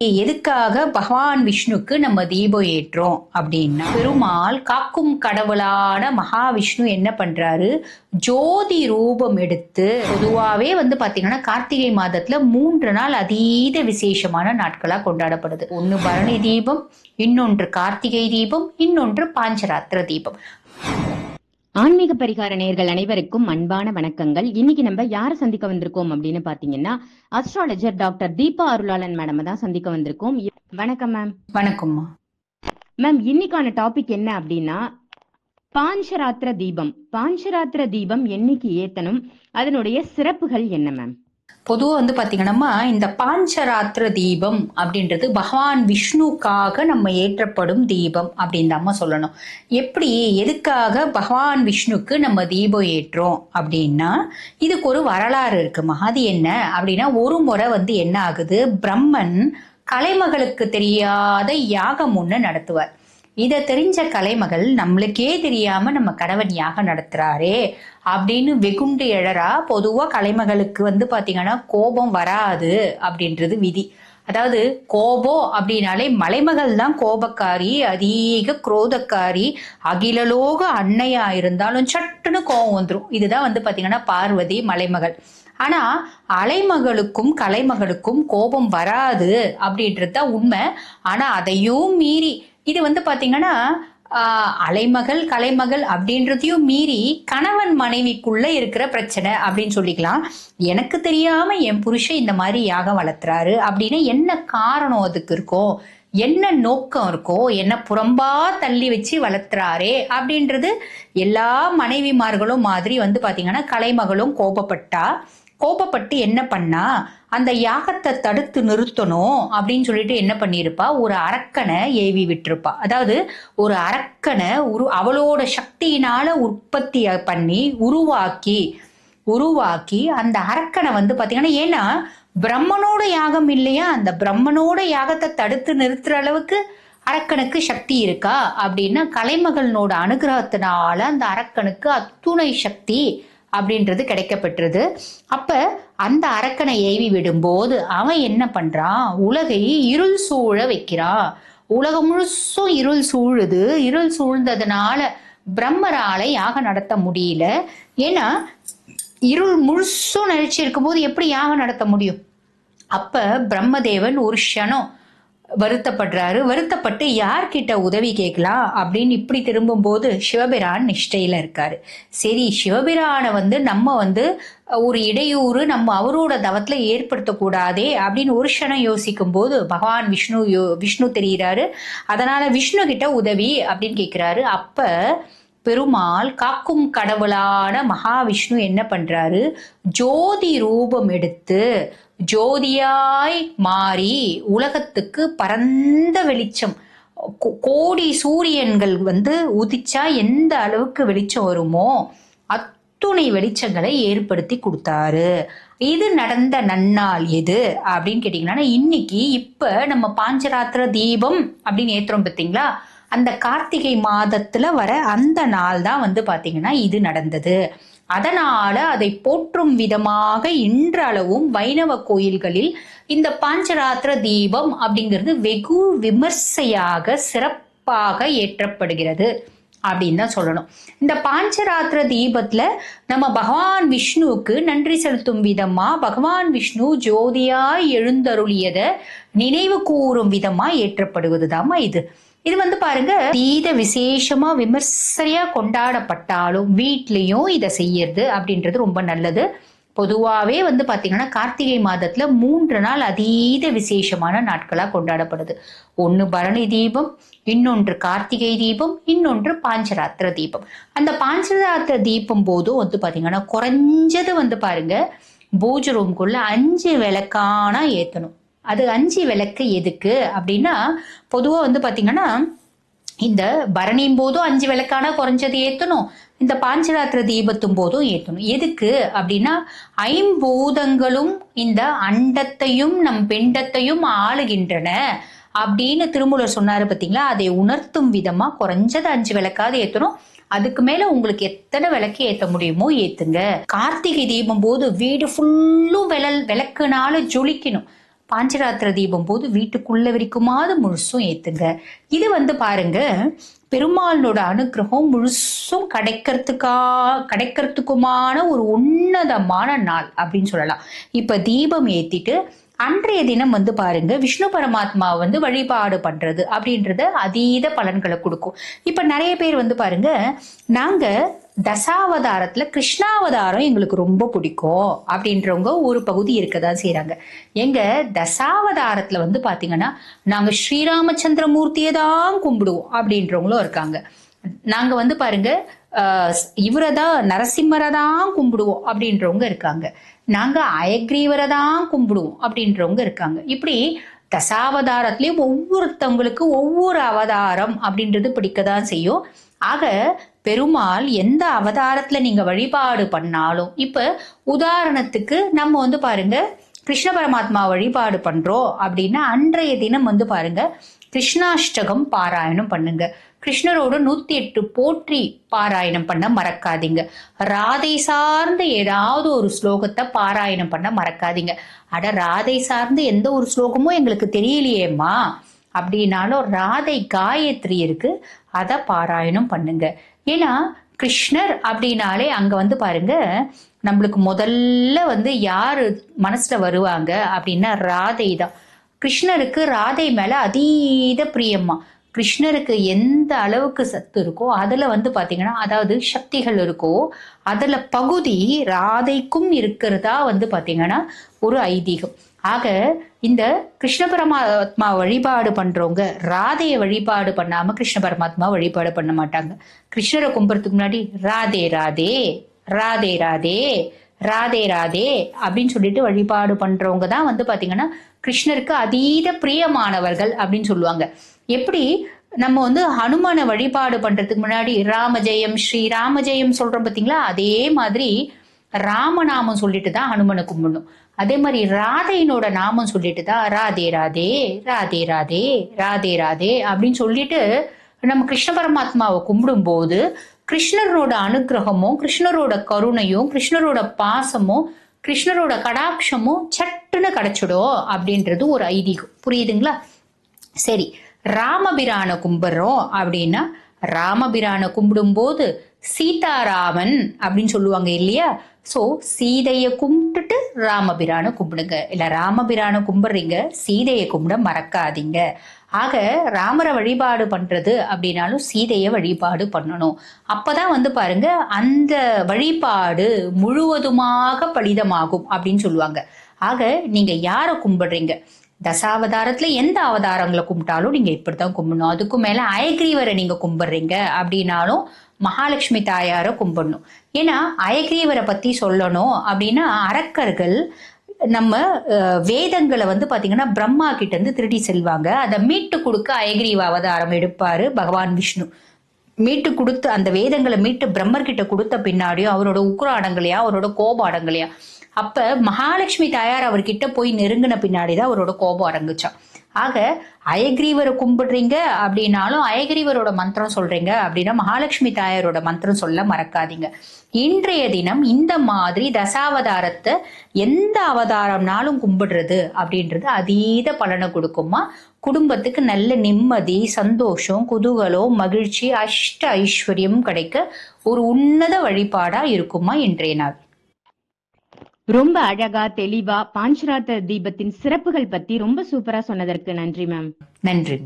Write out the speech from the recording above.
எதுக்காக பகவான் விஷ்ணுக்கு நம்ம தீபம் ஏற்றோம் அப்படின்னா, பெருமாள் காக்கும் கடவுளான மகாவிஷ்ணு என்ன பண்றாரு, ஜோதி ரூபம் எடுத்து பொதுவாவே பாத்தீங்கன்னா கார்த்திகை மாதத்துல 3 நாள் அதீத விசேஷமான நாட்களா கொண்டாடப்படுது. ஒன்னு பரணி தீபம், இன்னொன்று கார்த்திகை தீபம், இன்னொன்று பாஞ்சராத்திர தீபம். ஆன்மீக பரிகார நேயர்கள் அனைவருக்கும் அன்பான வணக்கங்கள். இன்னைக்கு நம்ம யாரை சந்திக்க வந்திருக்கோம் அப்படின்னு பாத்தீங்கன்னா, அஸ்ட்ராலஜர் டாக்டர் தீபா அருளாளன் மேடம் தான் சந்திக்க வந்திருக்கோம். வணக்கம் மேம். வணக்கம்மா மேம். இன்னைக்கான டாபிக் என்ன அப்படின்னா, பாஞ்சராத்திர தீபம். பாஞ்சராத்திர தீபம் என்னைக்கு ஏத்தணும், அதனுடைய சிறப்புகள் என்ன மேம்? பொதுவா பாத்தீங்கன்னா இந்த பாஞ்சராத்திர தீபம் அப்படின்றது பகவான் விஷ்ணுக்காக நம்ம ஏற்றப்படும் தீபம் அப்படின்னு தான் சொல்லணும். எப்படி எதுக்காக பகவான் விஷ்ணுக்கு நம்ம தீபம் ஏற்றோம் அப்படின்னா, இதுக்கு ஒரு வரலாறு இருக்குமா. அது என்ன அப்படின்னா, ஒரு முறை என்ன ஆகுது, பிரம்மன் கலைமகளுக்கு தெரியாத யாகம் ஒண்ணு நடத்துவார். இத தெரிஞ்ச கலைமகள் நம்மளுக்கே தெரியாம நம்ம கணவன் யாகம் நடத்துறாரே அப்படின்னு வெகுண்டு எழறா. பொதுவா கலைமகளுக்கு பாத்தீங்கன்னா கோபம் வராது அப்படின்றது விதி. அதாவது கோபம் அப்படின்னாலே மலைமகள் தான் கோபக்காரி, அதிக குரோதக்காரி, அகிலலோக அன்னையா இருந்தாலும் சட்டுன்னு கோபம் வந்துடும். இதுதான் பாத்தீங்கன்னா பார்வதி மலைமகள். ஆனா அலைமகளுக்கும் கலைமகளுக்கும் கோபம் வராது அப்படின்றது தான் உண்மை. ஆனா அதையும் மீறி இது பாத்தீங்கன்னா அலைமகள் கலைமகள் அப்படின்றதையும் மீறி கணவன் மனைவிக்குள்ள இருக்கிற பிரச்சனை அப்படின்னு சொல்லிக்கலாம். எனக்கு தெரியாம என் புருஷன் இந்த மாதிரி யாகம் வளர்த்துறாரு அப்படின்னு என்ன காரணம் அதுக்கு இருக்கும், என்ன நோக்கம் இருக்கோ, என்ன புறம்பா தள்ளி வச்சு வளர்த்துறாரே அப்படின்றது எல்லா மனைவிமார்களும் மாதிரி பாத்தீங்கன்னா கலைமகளும் கோபப்பட்டு என்ன பண்ணா, அந்த யாகத்தை தடுத்து நிறுத்தணும் அப்படின்னு சொல்லிட்டு என்ன பண்ணிருப்பா, ஒரு அரக்கனை ஏவி விட்டுருப்பா. அதாவது ஒரு அரக்கனை அவளோட சக்தியினால உற்பத்தி பண்ணி உருவாக்கி அந்த அரக்கனை பாத்தீங்கன்னா, ஏன்னா பிரம்மனோட யாகம் இல்லையா, அந்த பிரம்மனோட யாகத்தை தடுத்து நிறுத்துற அளவுக்கு அரக்கனுக்கு சக்தி இருக்கா அப்படின்னா, கலைமகளோட அனுகிரகத்தினால அந்த அரக்கனுக்கு அத்துணை சக்தி அப்படின்றது கிடைக்கப்பெற்றது. அப்ப அந்த அரக்கனை ஏவி விடும்போது அவன் என்ன பண்றான், உலகை இருள் சூழ வைக்கிறான். உலகம் முழுசும் இருள் சூழ்ந்ததுனால பிரம்மரால யாகம் நடத்த முடியல. ஏன்னா இருள் முழுசும் நினைச்சிருக்கும் போது எப்படி யாகம் நடத்த முடியும்? அப்ப பிரம்மதேவன் ஒரு க்ஷணம் வருத்தப்பட்டு யார்கிட்ட உதவி கேட்கலாம் அப்படின்னு இப்படி திரும்பும் போது சிவபிரான் நிஷ்டையில இருக்காரு. சரி, சிவபிரான நம்ம ஒரு இடையூறு நம்ம அவரோட தவத்துல ஏற்படுத்தக்கூடாதே அப்படின்னு ஒரு க்ஷணம் யோசிக்கும் போது பகவான் விஷ்ணு தெரிகிறாரு. அதனால விஷ்ணு கிட்ட உதவி அப்படின்னு கேட்கிறாரு. அப்ப பெருமாள் காக்கும் கடவுளான மகாவிஷ்ணு என்ன பண்றாரு, ஜோதி ரூபம் எடுத்து ஜோதியாய் மாறி உலகத்துக்கு பரந்த வெளிச்சம், கோடி சூரியன்கள் உதிச்சா எந்த அளவுக்கு வெளிச்சம் வருமோ அத்துணை வெளிச்சங்களை ஏற்படுத்தி கொடுத்தாரு. இது நடந்த நன்னாள் எது அப்படின்னு கேட்டீங்கன்னா, இன்னைக்கு இப்ப நம்ம பாஞ்சராத்திர தீபம் அப்படின்னு ஏத்துறோம் பார்த்தீங்களா, அந்த கார்த்திகை மாதத்துல வர அந்த நாள் தான் பாத்தீங்கன்னா இது நடந்தது. அதனால அதை போற்றும் விதமாக இன்றளவும் வைணவ கோயில்களில் இந்த பாஞ்சராத்திர தீபம் அப்படிங்கிறது வெகு விமர்சையாக சிறப்பாக ஏற்றப்படுகிறது அப்படின்னு தான் சொல்லணும். இந்த பாஞ்சராத்திர தீபத்துல நம்ம பகவான் விஷ்ணுவுக்கு நன்றி செலுத்தும் விதமா, பகவான் விஷ்ணு ஜோதியாய் எழுந்தருளியத நினைவு கூறும் விதமா ஏற்றப்படுவதுதாம்மா இது. இது பாருங்க, தீத விசேஷமா விமர்சையா கொண்டாடப்பட்டாலும் வீட்லயும் இதை செய்யறது அப்படின்றது ரொம்ப நல்லது. பொதுவாவே பாத்தீங்கன்னா கார்த்திகை மாதத்துல 3 நாள் அதீத விசேஷமான நாட்களா கொண்டாடப்படுது. ஒன்னு பரணி தீபம், இன்னொன்று கார்த்திகை தீபம், இன்னொன்று பாஞ்சராத்திர தீபம். அந்த பாஞ்சராத்திர தீபம் போதும் பாத்தீங்கன்னா குறைஞ்சது பாருங்க, பூஜை ரூம்குள்ள 5 விளக்கானா ஏத்தணும். அது 5 விளக்கு எதுக்கு அப்படின்னா, பொதுவா பாத்தீங்கன்னா இந்த பரணியும் போதும் 5 விளக்கானா குறைஞ்சது ஏத்தணும், இந்த பாஞ்சராத்திர தீபத்தும் போதும் ஏத்தணும். எதுக்கு அப்படின்னா, 5 பூதங்களும் இந்த அண்டத்தையும் நம் பிண்டத்தையும் ஆளுகின்றன அப்படின்னு திருமூலர் சொன்னாரு பார்த்தீங்களா. அதை உணர்த்தும் விதமா குறைஞ்சது 5 விளக்காவது ஏத்தணும். அதுக்கு மேல உங்களுக்கு எத்தனை விளக்கு ஏத்த முடியுமோ ஏத்துங்க. கார்த்திகை தீபம் போது வீடு ஃபுல்லும் விளக்குனால ஜொலிக்கணும். பாஞ்சராத்திர தீபம் போது வீட்டுக்குள்ள வரைக்குமாவது முழுசும் ஏத்துங்க. இது பாருங்க, பெருமாளோட அனுகிரகம் முழுசும் கிடைக்கிறதுக்குமான ஒரு உன்னதமான நாள் அப்படின்னு சொல்லலாம். இப்ப தீபம் ஏத்திட்டு அன்றைய தினம் பாருங்க, விஷ்ணு பரமாத்மா வழிபாடு பண்றது அப்படின்றது அதீத பலன்களை கொடுக்கும். இப்ப நிறைய பேர் பாருங்க, நாங்க தசாவதாரத்துல கிருஷ்ணாவதாரம் எங்களுக்கு ரொம்ப பிடிக்கும் அப்படின்றவங்க ஒரு பகுதி இருக்கதான் செய்யறாங்க. எங்க தசாவதாரத்துல பாத்தீங்கன்னா நாங்க ஸ்ரீராமச்சந்திர மூர்த்தியை தான் கும்பிடுவோம் அப்படின்றவங்களும் இருக்காங்க. நாங்க பாருங்க இவரதான் நரசிம்மரை தான் கும்பிடுவோம் அப்படின்றவங்க இருக்காங்க. நாங்க அயக்ரீவரை தான் கும்பிடுவோம் அப்படின்றவங்க இருக்காங்க. இப்படி தசாவதாரத்திலயும் ஒவ்வொருத்தவங்களுக்கு ஒவ்வொரு அவதாரம் அப்படின்றது பிடிக்கதான் செய்யும். ஆக பெருமாள் எந்த அவதாரத்துல நீங்க வழிபாடு பண்ணாலும், இப்ப உதாரணத்துக்கு நம்ம பாருங்க கிருஷ்ண பரமாத்மா வழிபாடு பண்றோம் அப்படின்னா அன்றைய தினம் பாருங்க கிருஷ்ணாஷ்டகம் பாராயணம் பண்ணுங்க. கிருஷ்ணரோட 108 போற்றி பாராயணம் பண்ண மறக்காதீங்க. ராதை சார்ந்த ஏதாவது ஒரு ஸ்லோகத்தை பாராயணம் பண்ண மறக்காதீங்க. அட, ராதை சார்ந்து எந்த ஒரு ஸ்லோகமும் எங்களுக்கு தெரியலையேம்மா அப்படின்னாலும் ராதை காயத்ரி இருக்கு, அதை பாராயணம் பண்ணுங்க. ஏன்னா கிருஷ்ணர் அப்படின்னாலே அங்க பாருங்க நம்மளுக்கு முதல்ல யாரு மனசுல வருவாங்க அப்படின்னா ராதை தான். கிருஷ்ணருக்கு ராதை மேல அதீத பிரியம்மா. கிருஷ்ணருக்கு எந்த அளவுக்கு சத்து இருக்கோ அதுல பாத்தீங்கன்னா, அதாவது சக்திகள் இருக்கோ அதுல பகுதி ராதைக்கும் இருக்கிறதா பாத்தீங்கன்னா ஒரு ஐதீகம். ஆக இந்த கிருஷ்ண பரமாத்மா வழிபாடு பண்றவங்க ராதைய வழிபாடு பண்ணாம கிருஷ்ண பரமாத்மா வழிபாடு பண்ண மாட்டாங்க. கிருஷ்ணரை கும்பிட்றதுக்கு முன்னாடி ராதே ராதே ராதே ராதே ராதே ராதே அப்படின்னு சொல்லிட்டு வழிபாடு பண்றவங்க தான் பாத்தீங்கன்னா கிருஷ்ணருக்கு அதீத பிரியமானவர்கள் அப்படின்னு சொல்லுவாங்க. எப்படி நம்ம ஹனுமான வழிபாடு பண்றதுக்கு முன்னாடி ராமஜெயம் ஸ்ரீ ராமஜெயம் சொல்றோம் பாத்தீங்களா, அதே மாதிரி ராமநாமம் சொல்லிட்டு தான் ஹனுமனை கும்பிடணும். அதே மாதிரி ராதையினோட நாமம் சொல்லிட்டு தான் ராதே ராதே ராதே ராதே ராதே ராதே அப்படின்னு சொல்லிட்டு நம்ம கிருஷ்ண பரமாத்மாவை கும்பிடும் போது கிருஷ்ணரோட அனுகிரகமும் கிருஷ்ணரோட கருணையும் கிருஷ்ணரோட பாசமும் கிருஷ்ணரோட கடாட்சமும் சட்டுன்னு கிடைச்சிடும் அப்படின்றது ஒரு ஐதீகம். புரியுதுங்களா? சரி, ராமபிரான கும்பிடுறோம் அப்படின்னா ராமபிரான கும்பிடும் போது சீதாராமன் அப்படின்னு சொல்லுவாங்க இல்லையா? சோ சீதைய கும்பிட்டுட்டு ராமபிரான கும்பிடுங்க. இல்ல ராமபிரான கும்பிடுறீங்க, சீதைய கும்பிட மறக்காதீங்க. ஆக ராமரை வழிபாடு பண்றது அப்படின்னாலும் சீதைய வழிபாடு பண்ணணும். அப்பதான் பாருங்க அந்த வழிபாடு முழுவதுமாக பலிதமாகும் அப்படின்னு சொல்லுவாங்க. ஆக நீங்க யாரை கும்பிடுறீங்க, தசாவதாரத்துல எந்த அவதாரங்களை கும்பிட்டாலும் நீங்க இப்படித்தான் கும்பிடணும். அதுக்கும் மேல அயக்ரீவரை நீங்க கும்பிடுறீங்க அப்படின்னாலும் மகாலட்சுமி தாயார கும்பிடணும். ஏன்னா அயக்ரீவரை பத்தி சொல்லணும் அப்படின்னா அரக்கர்கள் நம்ம வேதங்களை பாத்தீங்கன்னா பிரம்மா கிட்ட இருந்து திருடி செல்வாங்க. அதை மீட்டு கொடுக்க அயக்ரீவ அவதாரம் எடுப்பாரு பகவான் விஷ்ணு. மீட்டு கொடுத்து அந்த வேதங்களை மீட்டு பிரம்மர் கிட்ட கொடுத்த பின்னாடியும் அவரோட உக்ர அடங்கலையா, அவரோட கோபம் அடங்கலையா. அப்ப மகாலட்சுமி தாயார் அவர்கிட்ட போய் நெருங்கின பின்னாடிதான் அவரோட கோபம் அடங்குச்சான். ஆக அயக்ரீவரை கும்பிடுறீங்க அப்படின்னாலும் அயக்ரீவரோட மந்திரம் சொல்றீங்க அப்படின்னா மகாலட்சுமி தாயாரோட மந்திரம் சொல்ல மறக்காதீங்க. இன்றைய தினம் இந்த மாதிரி தசாவதாரத்தை எந்த அவதாரம்னாலும் கும்பிடுறது அப்படின்றது அதீத பலனை கொடுக்குமா. குடும்பத்துக்கு நல்ல நிம்மதி, சந்தோஷம், குதூகலம், மகிழ்ச்சி, அஷ்ட ஐஸ்வர்யம் கிடைக்க ஒரு உன்னத வழிபாடா இருக்குமா இன்றைய நாள். ரொம்ப அழகா தெளிவா பாஞ்சராத்திர தீபத்தின் சிறப்புகள் பத்தி ரொம்ப சூப்பரா சொன்னதற்கு நன்றி மேம். நன்றி.